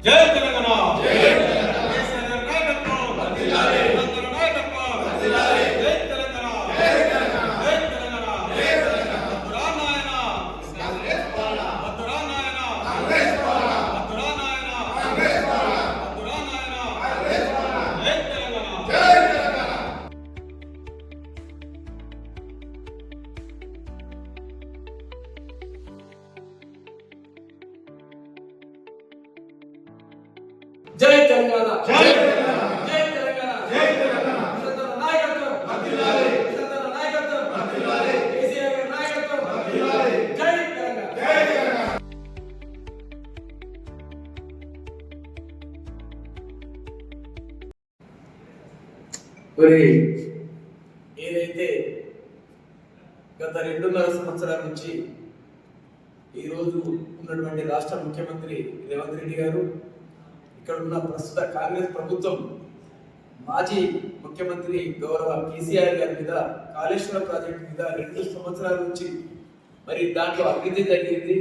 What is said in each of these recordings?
జై తెలంగాణ జై తెలంగాణ కేసీఆర్ నాయకత్వం వర్ధిల్లాలి తెలంగాణ నాయకత్వం వర్ధిల్లాలి జై తెలంగాణ జై తెలంగాణ జై తెలంగాణ జై తెలంగాణ మధురా నాయన కాంగ్రెస్ పాలన మధురా నాయన కాంగ్రెస్ పాలన మధురా నాయన కాంగ్రెస్ పాలన మధురా నాయన కాంగ్రెస్ పాలన జై తెలంగాణ జై తెలంగాణ జై తెలంగాణ జై తెలంగాణ జై తెలంగాణ జై తెలంగాణ తెలంగాణ నాయకత్వం వర్ధిల్లాలి తెలంగాణ నాయకత్వం వర్ధిల్లాలి కేసీఆర్ గారి నాయకత్వం వర్ధిల్లాలి జై తెలంగాణ జై తెలంగాణ మరి ఏదైతే గత 2.5 సంవత్సరాల నుంచి ఈరోజు ఉన్నటువంటి రాష్ట్ర ముఖ్యమంత్రి రేవంత్ రెడ్డి గారు, ఇక్కడ ఉన్న ప్రస్తుత కాంగ్రెస్ ప్రభుత్వం, మాజీ ముఖ్యమంత్రి గౌరవ కేసీఆర్ గారి మీద కాళేశ్వరం ప్రాజెక్టు మీద 2 సంవత్సరాల నుంచి మరి దాంట్లో అభివృద్ధి జరిగింది,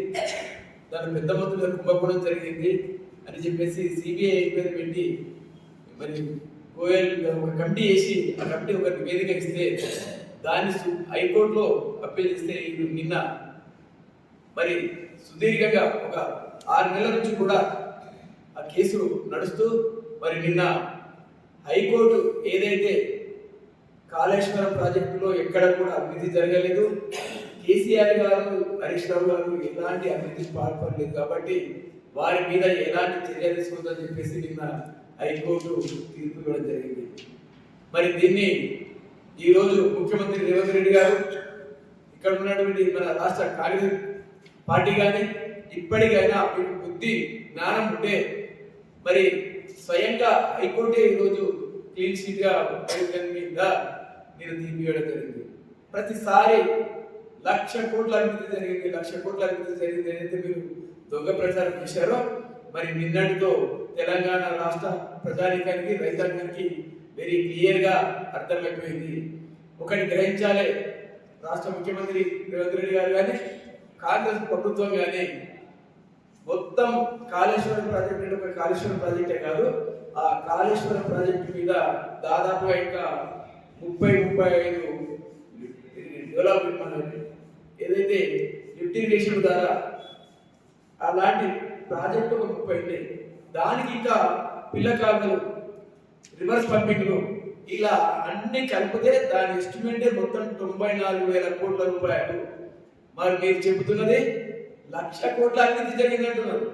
దాని పెద్ద మొత్తంలో కుంభకోణం జరిగింది అని చెప్పేసి సిబిఐ ఎంక్వైరీ పెట్టి మరి గోయల్ ఒక కమిటీ వేసి ఆ కమిటీ ఒక నివేదిక ఇస్తే దాన్ని హైకోర్టులో అప్పీల్ చేస్తే నిన్న మరి సుదీర్ఘంగా ఒక 6 నెలల నుంచి కూడా ఆ కేసు నడుస్తూ మరి నిన్న హైకోర్టు ఏదైతే కాళేశ్వరం ప్రాజెక్టులో ఎక్కడ కూడా అభివృద్ధి జరగలేదు, కేసీఆర్ గారు హరీష్ రావు గారు ఎలాంటి అభివృద్ధికి పాల్పడలేదు కాబట్టి వారి మీద ఎలాంటి చర్య తీసుకుందని చెప్పేసి నిన్న హైకోర్టు తీర్పు ఇవ్వడం జరిగింది. మరి దీన్ని ఈరోజు ముఖ్యమంత్రి రేవంత్ రెడ్డి గారు, ఇక్కడ ఉన్నటువంటి మన రాష్ట్ర కాంగ్రెస్ పార్టీ కానీ ఇప్పటికైనా మీకు బుద్ధి జ్ఞానం ఉంటే మరి స్వయంగా హైకోర్టే ఈరోజు క్లీన్ షీట్ గా మీద నేను తీర్పు ఇవ్వడం జరిగింది. ప్రతిసారి 1,00,000 కోట్ల అభివృద్ధి జరిగింది, 1,00,000 కోట్ల అభివృద్ధి జరిగింది ఏదైతే మీరు దొంగ ప్రచారం చేశారో మరి నిన్నటితో తెలంగాణ రాష్ట్ర ప్రజానికానికి రైతాంగానికి వెరీ క్లియర్ గా అర్థమైపోయింది. ఒకటి గ్రహించాలి, రాష్ట్ర ముఖ్యమంత్రి రేవంత్ రెడ్డి గారు కానీ కాంగ్రెస్ ప్రభుత్వం కానీ మొత్తం కాళేశ్వరం ప్రాజెక్టు అంటే ఒక కాళేశ్వరం ప్రాజెక్టే కాదు, ఆ కాళేశ్వరం ప్రాజెక్టు మీద దాదాపుగా ఇంకా 30-35 డెవలప్మెంట్ ఏదైతే లిఫ్ట్ ఇరిగేషన్ ద్వారా అలాంటి ప్రాజెక్టు ఒక 30 ఉన్నాయి. దానికి ఇంకా పిల్ల కాలువలు, రివర్స్ పంపింగ్లు ఇలా అన్ని కలిపితే దాని ఎస్టిమేటే మొత్తం 94,000 కోట్ల రూపాయలు. మరి మీరు చెబుతున్నది 1,00,000 కోట్ల అభివృద్ధి జరిగింది అంటున్నారు.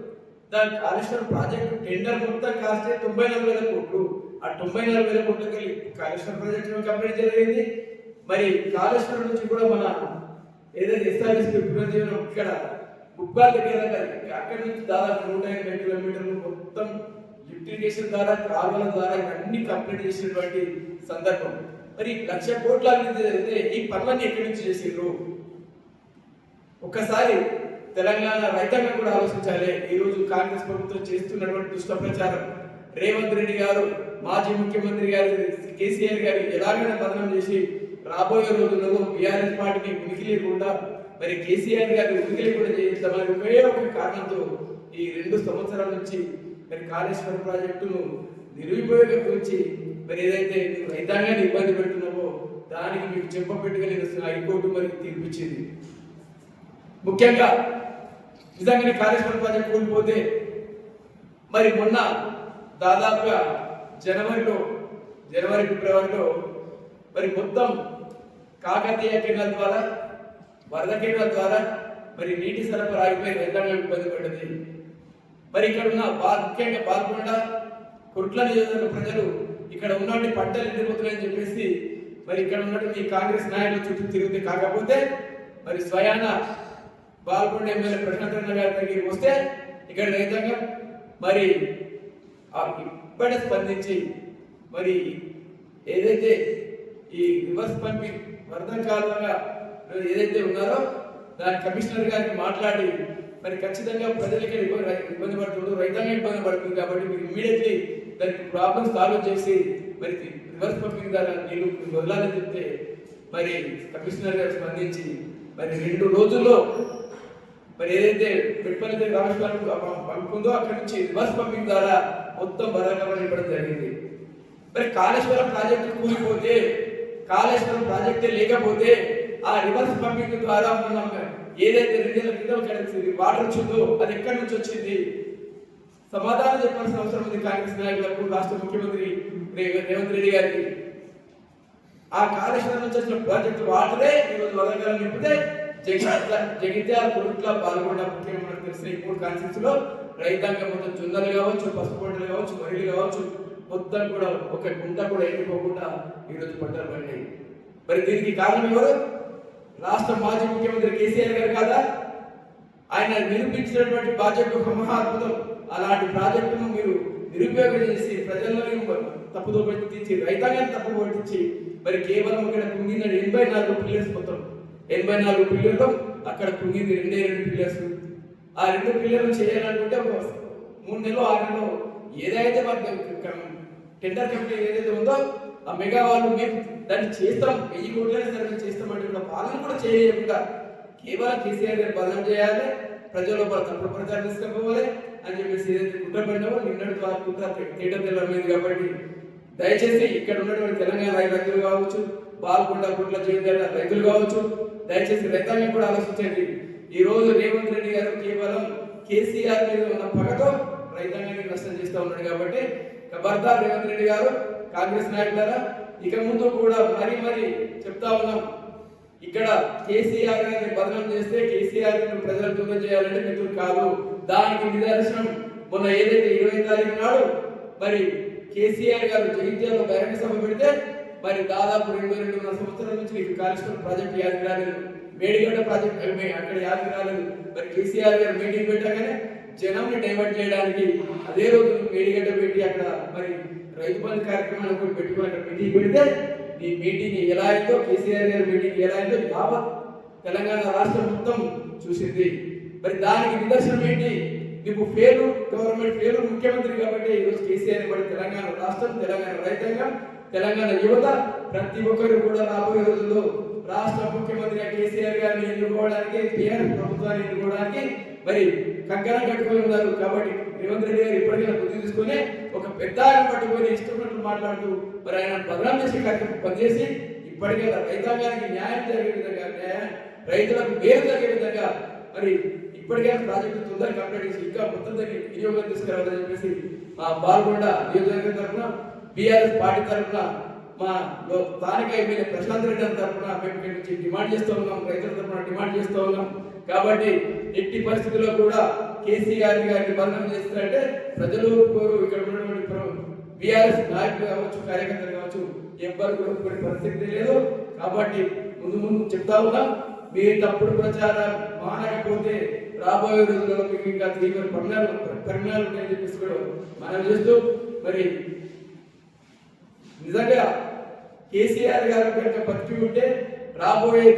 దాని కాళేశ్వరం ప్రాజెక్టు టెండర్ మొత్తం కాస్తే 94,000 కోట్లు. ఆ 94,000 కోట్లకి కాళేశ్వరం ప్రాజెక్టు కంప్లీట్ జరిగింది. మరి కాళేశ్వరం నుంచి కూడా మన ఏదైతే ఎస్ఆర్ఎస్పీ పునర్జీవనం ఇక్కడ ముప్పాల దగ్గర అక్కడి నుంచి దాదాపు 180 కిలోమీటర్లు మొత్తం లిఫ్ట్ ఇరిగేషన్ ద్వారా కాలువల ద్వారా ఇవన్నీ కంప్లీట్ చేసినటువంటి సందర్భం. మరి 1,00,000 కోట్ల అభివృద్ధి జరిగితే ఈ పనులన్నీ ఎక్కడి నుంచి చేసిండ్రు? ఒక్కసారి తెలంగాణ రైతాంగం కూడా ఆలోచించాలి. ఈరోజు కాంగ్రెస్ ప్రభుత్వం చేస్తున్నటువంటి దుష్ట ప్రచారం, రేవంత్ రెడ్డి గారు మాజీ ముఖ్యమంత్రి గారు కేసీఆర్ గారు ఎలాగైనా బదనం చేసి రాబోయే రోజులలో బీఆర్ఎస్ పార్టీని ఉనికి లేకుండా మరి కేసీఆర్ గారి ఉనికి లేకుండా చేస్తామని ఒకే ఒక కారణంతో ఈ 2 సంవత్సరాల నుంచి మరి కాళేశ్వరం ప్రాజెక్టును నిరుపయోగించి మరి ఏదైతే రైతాంగాన్ని ఇబ్బంది పెడుతున్నామో దానికి మీకు చెప్పబెట్టుగా నేను హైకోర్టు మరి తీర్పిచ్చింది. ముఖ్యంగా నిజంగానే కాళేశ్వరం ప్రాజెక్టు కూలిపోతే మరి మొన్న దాదాపుగా జనవరి ఫిబ్రవరిలో మరి మొత్తం కాకతీయ కెనాల్ ద్వారా వరద కెనాల్ ద్వారా మరి నీటి సరఫరా ఆగిపోయి రైతాంగం ఇబ్బంది పడ్డది. మరి ఇక్కడ ఉన్న ముఖ్యంగా పాల్గొండ కుట్ల నియోజకవర్గ ప్రజలు ఇక్కడ ఉన్నటువంటి పంటలు ఎండిపోతున్నాయని చెప్పేసి మరి ఇక్కడ ఉన్నటువంటి కాంగ్రెస్ నాయకుల చుట్టూ తిరిగితే కాకపోతే మరి స్వయాన పాల్గొండ ఎమ్మెల్యే ప్రశాంత్ గారి దగ్గరికి వస్తే ఇక్కడ రైతాంగం మరి ఇప్పటి స్పందించి మరి ఏదైతే ఈ రివర్స్ పంపింగ్ వరద కాలువగా ఏదైతే ఉన్నారో దాని కమిషనర్ గారికి మాట్లాడి మరి ఖచ్చితంగా ప్రజలకి ఇబ్బంది పడుతుంది, రైతాంగం ఇబ్బంది పడుతుంది కాబట్టి మీరు ఇమీడియట్లీ దానికి ప్రాబ్లమ్ సాల్వ్ చేసి మరి రివర్స్ పంపింగ్ ద్వారా నీళ్ళు వదలాలని చెప్తే మరి కమిషనర్ గారు స్పందించి మరి 2 రోజుల్లో మరి ఏదైతే పెట్టుబడి రాష్ట్రాలు పంపుకుందో అక్కడి నుంచి రివర్స్ పంపింగ్ ద్వారా మొత్తం బరాబర్ ఇవ్వడం జరిగింది. మరి కాళేశ్వరం ప్రాజెక్టు కూలిపోతే, కాళేశ్వరం ప్రాజెక్టే లేకపోతే ఆ రివర్స్ పంపింగ్ ద్వారా మనం ఏదైతే 2 ఏళ్ల క్రితం వాటర్ వచ్చిందో అది ఎక్కడి నుంచి వచ్చింది సమాధానం చెప్పాల్సిన అవసరం ఉంది కాంగ్రెస్ నాయకులకు, రాష్ట్ర ముఖ్యమంత్రి రేవంత్ రెడ్డి గారికి. ఆ కాళేశ్వరం నుంచి వచ్చిన ప్రాజెక్టు వాటరే ఈరోజు వరంగల్ నింపితే జగిత్యాల కురుట్ల పాల్గొండ ముఖ్యంగా మనకు తెలిసిన ఈ 3 కాన్స్టిట్యూన్స్ లో రైతాంగం మొత్తం జొన్నలు కావచ్చు, పసుపు పంటలు కావచ్చు, వరిలు కావచ్చు, మొత్తం కూడా ఒక గుంట కూడా ఎండిపోకుండా ఈరోజు పంటలు పండినాయి. మరి దీనికి కారణం ఎవరు? రాష్ట్ర మాజీ ముఖ్యమంత్రి కేసీఆర్ గారు కాదా? ఆయన నిరూపించినటువంటి ప్రాజెక్టు ఒక మహాద్భుతం. అలాంటి ప్రాజెక్టును మీరు నిరుపయోగం చేసి ప్రజల్లోని తప్పుదో పట్టించి రైతాంగాన్ని తప్పు పట్టించి మరి కేవలం ఇక్కడ కుంగిన 84 పిల్లర్స్, మొత్తం 84 పిల్లర్లు అక్కడ కుంగింది 2 పిల్లర్స్. ఆ 2 పిల్లర్లు చేయాలనుకుంటే ఒక 3 నెలలు 6 నెలలు ఏదైతే టెండర్ కమిటీ ఏదైతే ఉందో ఆ మెగా వాళ్ళు మేము దాన్ని చేస్తాం 1000 కోట్లైనా సరే చేస్తామంటే కూడా వాళ్ళని కూడా చేయకుండా కేవలం కేసీఆర్ గారు బలం చేయాలి, ప్రజల్లో తప్పుడు ప్రచారం తీసుకుపోవాలి అని చెప్పేసి ఏదైతే కుట్రపడినామో నిన్నటి ద్వారా కుట్ర తేట తెల్లమైంది. కాబట్టి దయచేసి ఇక్కడ ఉన్నటువంటి తెలంగాణ రైతులు కావచ్చు, బాల్కొండ గుట్ల జగిత్యాల రైతులు కావచ్చు, దయచేసి రైతాంగం కూడా ఆలోచించండి. ఈ రోజు రేవంత్ రెడ్డి గారు కేవలం కేసీఆర్ మీద ఉన్న పగతో రైతాంగాన్ని నష్టం చేస్తూ ఉన్నాడు. కాబట్టి ఖబర్దార్ రేవంత్ రెడ్డి గారు, కాంగ్రెస్ నాయకులారా, ఇక ముందు కూడా మరీ చెప్తా ఉన్నాం, ఇక్కడ కేసీఆర్ గారిని బదనం చేస్తే కేసీఆర్ ప్రజలు దూరం చేయాలంటే మిత్రులు కాదు. దానికి నిదర్శనం మొన్న ఏదైతే 20 తారీఖు నాడు మరి కేసీఆర్ గారు జగిత్యాలలో బహిరంగ సభ పెడితే మరి దాదాపు 2-2.5 సంవత్సరాల నుంచి కాళేశ్వరం ప్రాజెక్ట్ యాదికి రాలేదు, మేడిగడ్డ ప్రాజెక్ట్ అక్కడ యాదికి రాలేదు. మరి కేసీఆర్ గారు మీటింగ్ పెట్టగానే జనంని డైవర్ట్ చేయడానికి అదే రోజు మేడిగడ్డ పెట్టి అక్కడ మరి రైతు బంధు కార్యక్రమాన్ని కూడా పెట్టుకుని అక్కడ మీటింగ్ పెడితే ఈ మీటింగ్ ఎలా అయిందో, కేసీఆర్ గారి మీటింగ్ ఎలా అయిందో యావత్ తెలంగాణ రాష్ట్రం మొత్తం చూసింది. మరి దానికి నిదర్శనం ఏంటి? నీకు ఫెయిల్యూర్ గవర్నమెంట్, ఫెయిల్యూర్ ముఖ్యమంత్రి కాబట్టి ఈరోజు కేసీఆర్ పడి తెలంగాణ రాష్ట్రం, తెలంగాణ రైతాంగం, తెలంగాణ యువత ప్రతి ఒక్కరు కూడా రాబోయే రోజుల్లో రాష్ట్ర ముఖ్యమంత్రిగా కేసీఆర్ గారిని ఎన్నుకోవడానికి, టీఆర్ఎస్ ప్రభుత్వాన్ని ఎన్నుకోవడానికి మరి కంకణం కట్టుకొని ఉన్నారు. కాబట్టి రేవంత్ రెడ్డి గారు ఇప్పటికైనా బుద్ధి తీసుకొని ఒక పెద్ద ఆయన పట్టుకొని ఇష్టపడుతూ మాట్లాడుతూ మరి ఆయన బదనాం చేసే కార్యక్రమం పనిచేసి ఇప్పటికైనా రైతాంగానికి న్యాయం జరిగే విధంగా, రైతులకు మేలు జరిగే విధంగా మరి ఇప్పటికైనా ప్రాజెక్టు తొందరగా కంప్లీట్ చేసి ఇంకా మొత్తం దగ్గర వినియోగం తీసుకురావాలని చెప్పేసి మా బాల్కొండ నియోజకవర్గం తరఫున, బీఆర్ఎస్ పార్టీ తరఫున, మా స్థానిక ఎమ్మెల్యే ప్రశాంత్ రెడ్డి తరఫున మేము ఇక్కడి నుంచి డిమాండ్ చేస్తూ ఉన్నాం, రైతుల తరఫున డిమాండ్ చేస్తూ ఉన్నాం. కాబట్టి ఎట్టి పరిస్థితుల్లో కూడా కేసీఆర్ గారిని బదనాం చేస్తారంటే ప్రజలు కోరు, ఇక్కడ ఉన్నటువంటి బీఆర్ఎస్ నాయకులు కావచ్చు, కార్యకర్తలు కావచ్చు, ఎవ్వరు కూడా ఒప్పుకునే పరిస్థితి లేదు. కాబట్టి ముందు చెప్తా ఉన్నాం, మీ తప్పుడు ప్రచారం మానకపోతే రాబోయే రోజుల్లో మీకు ఇంకా తీవ్ర పరిణామాలు ఉంటాయని చెప్పేసి కూడా మనం చేస్తూ మరి నిజంగా కేసీఆర్ గారు కనుక బతికి ఉంటే రాబోయే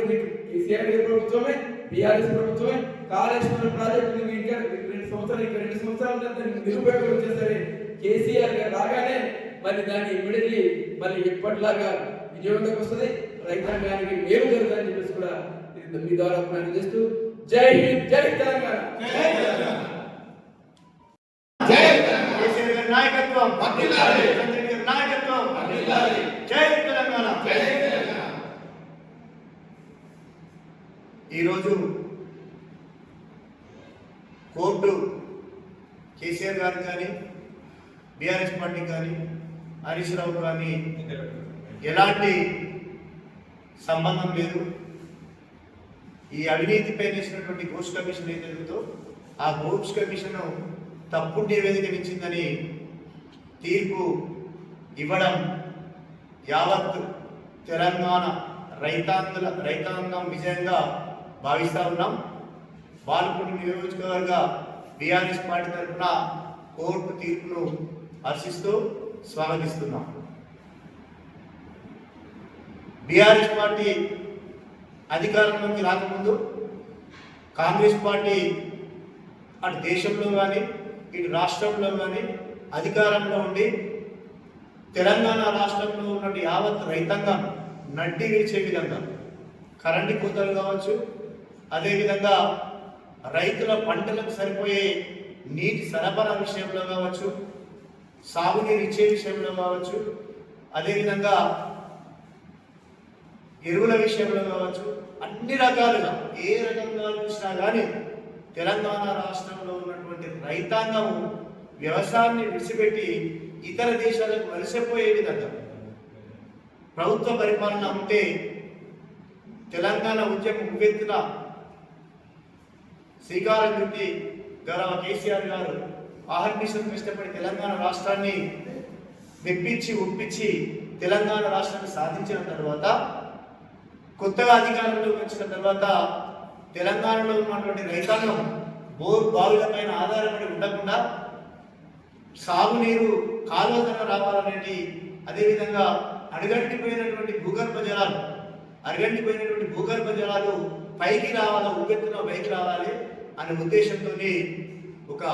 కేసీఆర్ గారి ప్రభుత్వమే, బీఆర్ఎస్ ప్రభుత్వమే కాళేశ్వరం ప్రాజెక్టు ఇంకా 2 సంవత్సరాలు నిరుపయోగం చేస్తారు. కేసీఆర్ గారు రాగానే మరి దాన్ని ఇమ్మీడియట్లీ మళ్ళీ ఎప్పటిలాగా విజయవంతంగా వస్తుంది, రైతాంగానికి మేలు జరుగుతుందని చెప్పేసి కూడా మీ ద్వారా ప్రయాణం చేస్తూ జై హింద్, జై తెలంగాణ, నాయకత్వం నాయకత్వం, జై తెలంగాణ. ఈరోజు కోర్టు కేసీఆర్ గారు కానీ, బీఆర్ఎస్ పార్టీ కానీ, హరీష్ రావు కానీ ఎలాంటి సంబంధం లేదు. ఈ అవినీతిపై వేసినటువంటి ఘోష్ కమిషన్ ఏం జరుగుతుందో ఆ ఘోష్ కమిషన్ తప్పుడు నివేదిక ఇచ్చిందని తీర్పు ఇవ్వడం యావత్ తెలంగాణ రైతాంగం విజయంగా భావిస్తూ ఉన్నాం. బాల్కొండ నియోజకవర్గ బీఆర్ఎస్ పార్టీ తరఫున కోర్టు తీర్పును హర్షిస్తూ స్వాగతిస్తున్నాం. బీఆర్ఎస్ పార్టీ అధికారంలోకి రాకముందు కాంగ్రెస్ పార్టీ అటు దేశంలో కానీ ఇటు రాష్ట్రంలో కానీ అధికారంలో ఉండి తెలంగాణ రాష్ట్రంలో ఉన్న యావత్ రైతాంగం నడ్డి విరిచే విధంగా కరెంటు కోతలు కావచ్చు, అదేవిధంగా రైతుల పంటలకు సరిపోయే నీటి సరఫరా విషయంలో కావచ్చు, సాగునీరు ఇచ్చే విషయంలో కావచ్చు, అదేవిధంగా ఎరువుల విషయంలో కావచ్చు, అన్ని రకాలుగా ఏ రకంగా చూసినా కానీ తెలంగాణ రాష్ట్రంలో ఉన్నటువంటి రైతాంగం వ్యవసాయాన్ని విడిచిపెట్టి ఇతర దేశాలకు వలసపోయే విధంగా ప్రభుత్వ పరిపాలన ఉంటే తెలంగాణ ఉద్యమం ఉవ్వెత్తున శ్రీకారం చుట్టి గౌరవ కేసీఆర్ గారు ఆహర్నిశం కష్టపడి తెలంగాణ రాష్ట్రాన్ని మెప్పించి ఒప్పించి తెలంగాణ రాష్ట్రాన్ని సాధించిన తర్వాత కొత్తగా అధికారంలోకి వచ్చిన తర్వాత తెలంగాణలో ఉన్నటువంటి రైతాంగం బోర్ బావులపైన ఆధారపడి ఉండకుండా సాగునీరు కాలువధర రావాలనేది, అదేవిధంగా అడగంటిపోయినటువంటి భూగర్భ జలాలు పైకి రావాలి, ఉవ్వెత్తున పైకి రావాలి అనే ఉద్దేశంతో ఒక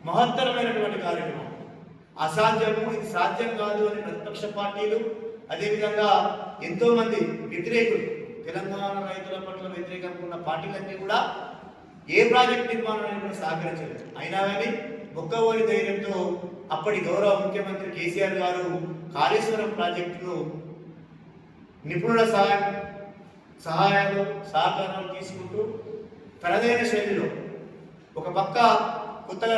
మహత్తరమైనటువంటి కార్యక్రమం. అసాధ్యము, ఇది సాధ్యం కాదు అని ప్రతిపక్ష పార్టీలు, అదేవిధంగా ఎంతో మంది వ్యతిరేకులు, తెలంగాణ రైతుల పట్ల వ్యతిరేకంగా ఉన్న పార్టీలన్నీ కూడా ఏ ప్రాజెక్ట్ నిర్మాణాన్ని కూడా సహకరించలేదు. అయినా కానీ మొక్కవోని ధైర్యంతో అప్పటి గౌరవ ముఖ్యమంత్రి కేసీఆర్ గారు కాళేశ్వరం ప్రాజెక్టును నిపుణుల సహాయాలు సహకారాలు తీసుకుంటూ తనదైన శైలిలో ఒక పక్క కొత్తగా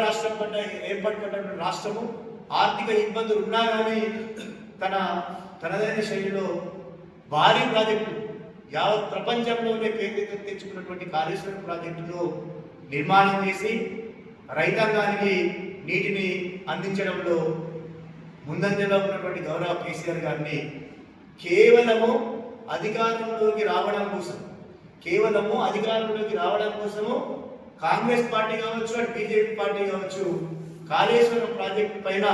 ఏర్పడినటువంటి రాష్ట్రము ఆర్థిక ఇబ్బందులు ఉన్నా కానీ తనదైన శైలిలో భారీ ప్రాజెక్టు యావత్ ప్రపంచంలోనే పేరు తెచ్చుకున్నటువంటి కాళేశ్వరం ప్రాజెక్టును నిర్మాణం చేసి రైతాంగానికి నీటిని అందించడంలో ముందంజలో ఉన్నటువంటి గౌరవ కేసీఆర్ గారిని కేవలము అధికారంలోకి రావడం కోసము కాంగ్రెస్ పార్టీ కావచ్చు, అటు బీజేపీ పార్టీ కావచ్చు, కాళేశ్వరం ప్రాజెక్టు పైన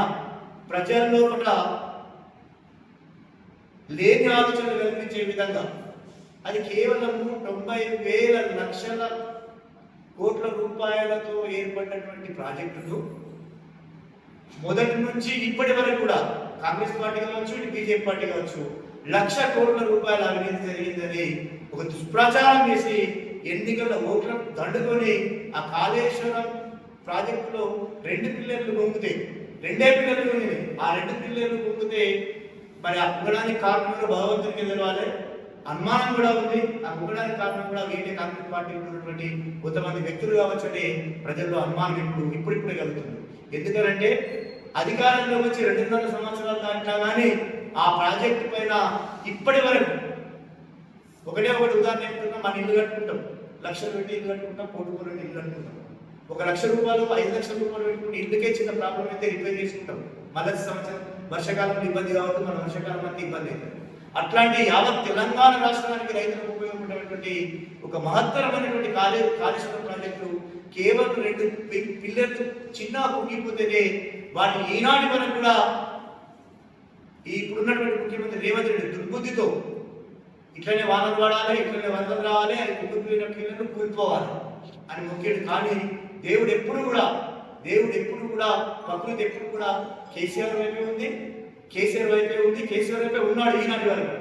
ప్రజల్లో కూడా లేని ఆలోచనలు కల్పించే విధంగా అది కేవలము 90,000 లక్షల కోట్ల రూపాయలతో ఏర్పడినటువంటి ప్రాజెక్టులు మొదటి నుంచి ఇప్పటి వరకు కూడా కాంగ్రెస్ పార్టీ కావచ్చు, ఇటు బీజేపీ పార్టీ కావచ్చు, 1,00,000 కోట్ల రూపాయల అవినీతి జరిగిందని ఒక దుష్ప్రచారం చేసి ఎన్నికల ఓట్లను దండుకొని ఆ కాళేశ్వరం ప్రాజెక్టులో 2 పిల్లర్లు పొంగితే 2 పిల్లర్లు పొంగినాయి. ఆ 2 పిల్లర్లు పొంగితే మరి ఆ పొంగడానికి కారణం భగవంతునికి తెలవాలి, అనుమానం కూడా ఉంది. ఆ పొంగడానికి కారణం కూడా వేరే కాంగ్రెస్ పార్టీలో ఉన్నటువంటి కొంతమంది వ్యక్తులు కావచ్చు అని ప్రజల్లో అనుమానం ఇప్పుడిప్పుడే కలుగుతుంది. ఎందుకంటే అధికారంలో వచ్చి 2.5 సంవత్సరాలు దాంట్లో కానీ ఆ ప్రాజెక్టు పైన ఇప్పటి వరకు ఒకటి ఉదాహరణ చెప్తున్నా, మన ఇల్లు కట్టుకుంటాం, 1,00,000 పెట్టి ఇల్లు కట్టుకుంటాం, 1 కోటి పెట్టి ఇల్లు కట్టుకుంటాం. 1,00,000 రూపాయలు 5,00,000 రూపాయలు పెట్టుకుని ఇందుకే చిన్న ప్రాబ్లం అయితే రిపేర్ చేసుకుంటాం. మళ్ళీ సంవత్సరం వర్షాకాలంలో ఇబ్బంది కాబట్టి మన వర్షాకాలం అంతా ఇబ్బంది అవుతుంది. అట్లాంటి యావత్ తెలంగాణ రాష్ట్రానికి రైతులకు ఉపయోగపడేటువంటి ఒక మహత్తరమైనటువంటి కాళేశ్వరం ప్రాజెక్టు కేవలం 2 పిల్లర్లు చిన్న కుంగిపోతేనే వాటిని ఈనాటి వరకు కూడా ఇప్పుడున్నటువంటి ముఖ్యమంత్రి రేవంత్ రెడ్డి దుర్బుద్ధితో ఇట్లనే వానలు పడాలి, ఇట్లనే వరదలు రావాలి, అది కుంగిపోయిన పిల్లలు కూలిపోవాలి అని మొక్కేడు. కానీ దేవుడు ఎప్పుడు కూడా ప్రకృతి ఎప్పుడు కూడా కేసీఆర్ వైపే ఉంది, కేసీఆర్ వైపే ఉన్నాడు ఈనాటి వరకు.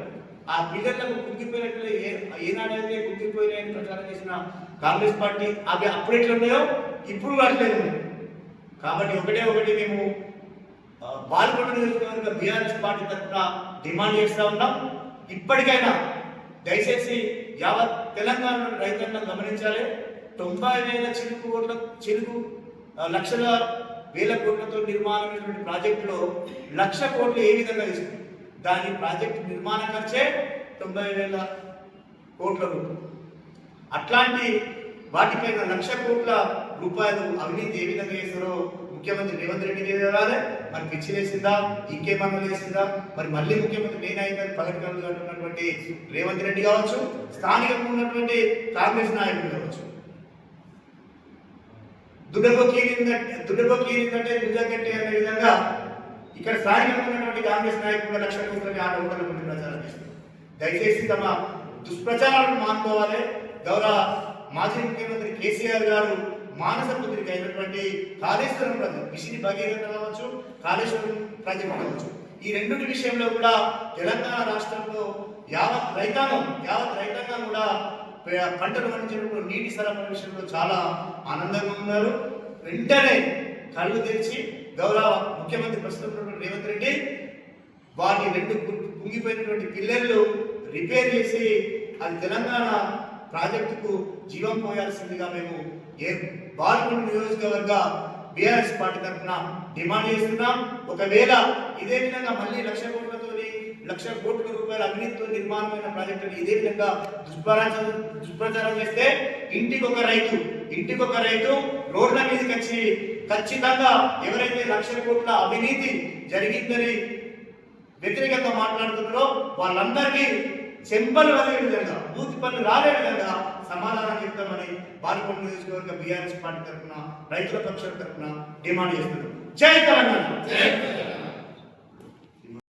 ఆ పిల్లర్లకు కుంగిపోయినట్లు ఏనాడైతే కుంగిపోయినాయని ప్రచారం చేసిన కాంగ్రెస్ పార్టీ అవి అప్పుడు ఎట్లా ఉన్నాయో ఇప్పుడు అట్లేదు ఉన్నాయి. కాబట్టి ఒకటి మేము పాల్గొండ నియోజకవర్గ బీఆర్ఎస్ పార్టీ తరఫున డిమాండ్ చేస్తూ ఉన్నాం. ఇప్పటికైనా దయచేసి యావత్ తెలంగాణ రైతాంగం గమనించాలి. 90,000 లక్షల వేల కోట్లతో నిర్మాణమైనటువంటి ప్రాజెక్టులో 1,00,000 కోట్లు ఏ విధంగా తీసుకుంది? దాని ప్రాజెక్టు నిర్మాణ ఖర్చే 90,000 కోట్ల రూపాయలు. అట్లాంటి వాటిపైన 1,00,000 కోట్ల రూపాయలు అవినీతి ఏ విధంగా చేస్తారో ముఖ్యమంత్రి రేవంత్ రెడ్డి వేయాలి. మరి పిచ్చి వేసిందా, ఇంకేమన్నా వేసిందా? మరి మళ్ళీ ముఖ్యమంత్రి నేనైందని పగటికలు ఉన్నటువంటి రేవంత్ రెడ్డి కావచ్చు, స్థానికంగా ఉన్నటువంటి కాంగ్రెస్ నాయకులు కావచ్చు, దుడ్డబొక్కీరిందంటే గుజగట్టి అనే విధంగా ఇక్కడ స్థానికంగా ఉన్నటువంటి కాంగ్రెస్ నాయకులు 1,00,000 కోట్లని ఆ డబ్బుల గురించి ప్రచారం చేస్తారు. దయచేసి తమ దుష్ప్రచారాలను మానుకోవాలి. గౌరవ మాజీ ముఖ్యమంత్రి కేసీఆర్ గారు మానస పుత్రిక అయినటువంటి కాళేశ్వరం ప్రాజెక్టు, మిషన్ భగీరథ కావచ్చు, కాళేశ్వరం ప్రాజెక్టు కావచ్చు, ఈ రెండింటి విషయంలో కూడా తెలంగాణ రాష్ట్రంలో యావత్ రైతాంగం కూడా పంటలు పండించినప్పుడు నీటి సరఫరా విషయంలో చాలా ఆనందంగా ఉన్నారు. వెంటనే కళ్ళు తెరిచి గౌరవ ముఖ్యమంత్రి ప్రస్తుతం రేవంత్ రెడ్డి వాటి 2 కుంగిపోయినటువంటి పిల్లర్లు రిపేర్ చేసి అది తెలంగాణ ప్రాజెక్టుకు జీవం పోయాల్సిందిగా మేము బాల్కొండ నియోజకవర్గ బీఆర్ఎస్ పార్టీ తరఫున డిమాండ్ చేస్తున్నాం. ఒకవేళ ఇదే విధంగా మళ్ళీ 1,00,000 కోట్ల రూపాయల అవినీతితో నిర్మాణమైన ప్రాజెక్టులు ఇదే విధంగా దుష్ప్రచారం చేస్తే ఇంటికి ఒక రైతు రోడ్ల మీదకి వచ్చి ఖచ్చితంగా ఎవరైతే 1,00,000 కోట్ల అవినీతి జరిగిందని వ్యతిరేకంగా మాట్లాడుతున్నారో వాళ్ళందరికీ చెంపలు వదిలే విధంగా, బూతి పనులు రాలే విధంగా సమాధానం చెప్తామని బాల్కొండ నియోజకవర్గ బీఆర్ఎస్ పార్టీ తరఫున రైతుల పక్షాల తరఫున డిమాండ్ చేస్తున్నారు. జై తెలంగాణ.